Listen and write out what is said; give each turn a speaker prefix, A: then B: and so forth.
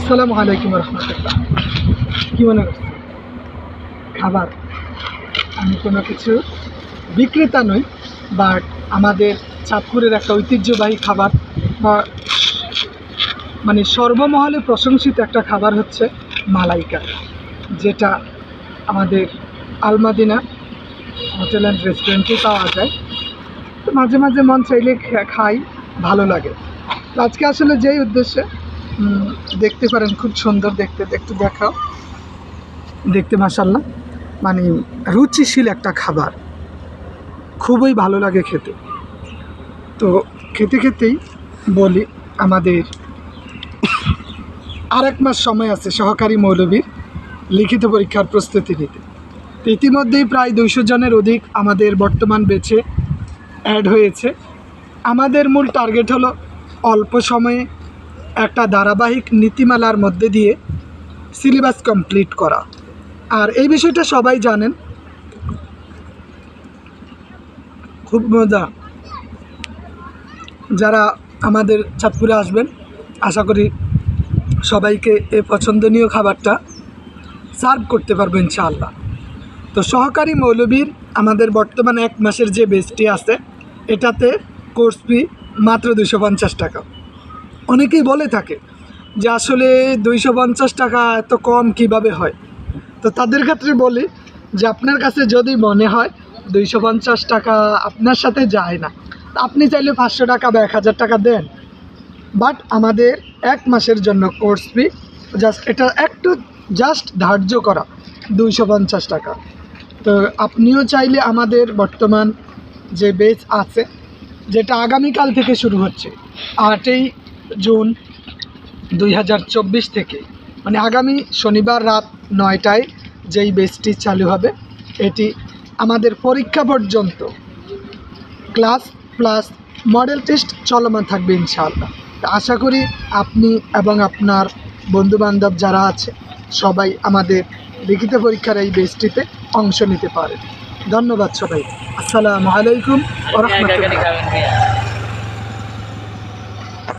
A: আসসালামু আলাইকুম রহমতুল্লাহ। কী মনে করছেন খাবার? আমি কোনো কিছু বিক্রেতা নই, বাট আমাদের চাঁদপুরের একটা ঐতিহ্যবাহী খাবার বা মানে সর্বমহলে প্রশংসিত একটা খাবার হচ্ছে মালাইকা, যেটা আমাদের আলমাদিনা হোটেল অ্যান্ড রেস্টুরেন্টে পাওয়া যায়। তো মাঝে মাঝে মন চাইলে খাই, ভালো লাগে। তো আজকে আসলে যেই উদ্দেশ্যে দেখতে পারেন, খুব সুন্দর দেখতে, একটু দেখাও। দেখতে মাশাআল্লাহ, মানে রুচিশীল একটা খাবার, খুবই ভালো লাগে খেতে। তো খেতে খেতেই বলি, আমাদের আর 1 মাস সময় আছে সহকারী মৌলবীর লিখিত পরীক্ষার প্রস্তুতি নিতে। তো ইতিমধ্যেই প্রায় 200 জনের অধিক আমাদের বর্তমান ব্যাচে অ্যাড হয়েছে। আমাদের মূল টার্গেট হলো অল্প সময়ে একটা ধারাবাহিক নীতিমালার মধ্যে দিয়ে সিলেবাস কমপ্লিট করা। আর এই বিষয়টা সবাই জানেন, খুব মজা। যারা আমাদের চাঁদপুরে আসবেন, আশা করি সবাইকে এই পছন্দনীয় খাবারটা সার্ভ করতে পারবো ইনশাআল্লাহ। তো সহকারী মৌলবীর আমাদের বর্তমান 1 মাসের যে বেচটি আছে, এটাতে কোর্স ফি মাত্র 250 টাকা। অনেকেই বলে থাকে যে আসলে 250 টাকা এত কম কিভাবে হয়। তো তাদের ক্ষেত্রে বলি যে আপনার কাছে যদি মনে হয় 250 টাকা আপনার সাথে যায় না, আপনি চাইলে 500 টাকা বা 1000 টাকা দেন, বাট আমাদের 1 মাসের জন্য কোর্স ফি এটা একটু ধার্য করা 250 টাকা। তো আপনিও চাইলে আমাদের বর্তমান যে বেচ আছে, যেটা আগামীকাল থেকে শুরু হচ্ছে 8ই জুন 2024 থেকে, মানে আগামী শনিবার রাত 9টায় যেই বেচটি চালু হবে, এটি আমাদের পরীক্ষা পর্যন্ত ক্লাস প্লাস মডেল টেস্ট চলমান থাকবে ইনশাআল্লাহ। আশা করি আপনি এবং আপনার বন্ধুবান্ধব যারা আছে সবাই আমাদের লিখিত পরীক্ষার এই বেচটিতে অংশ নিতে পারে। ধন্যবাদ সবাই। আসসালামু আলাইকুম ওয়া রাহমাতুল্লাহ।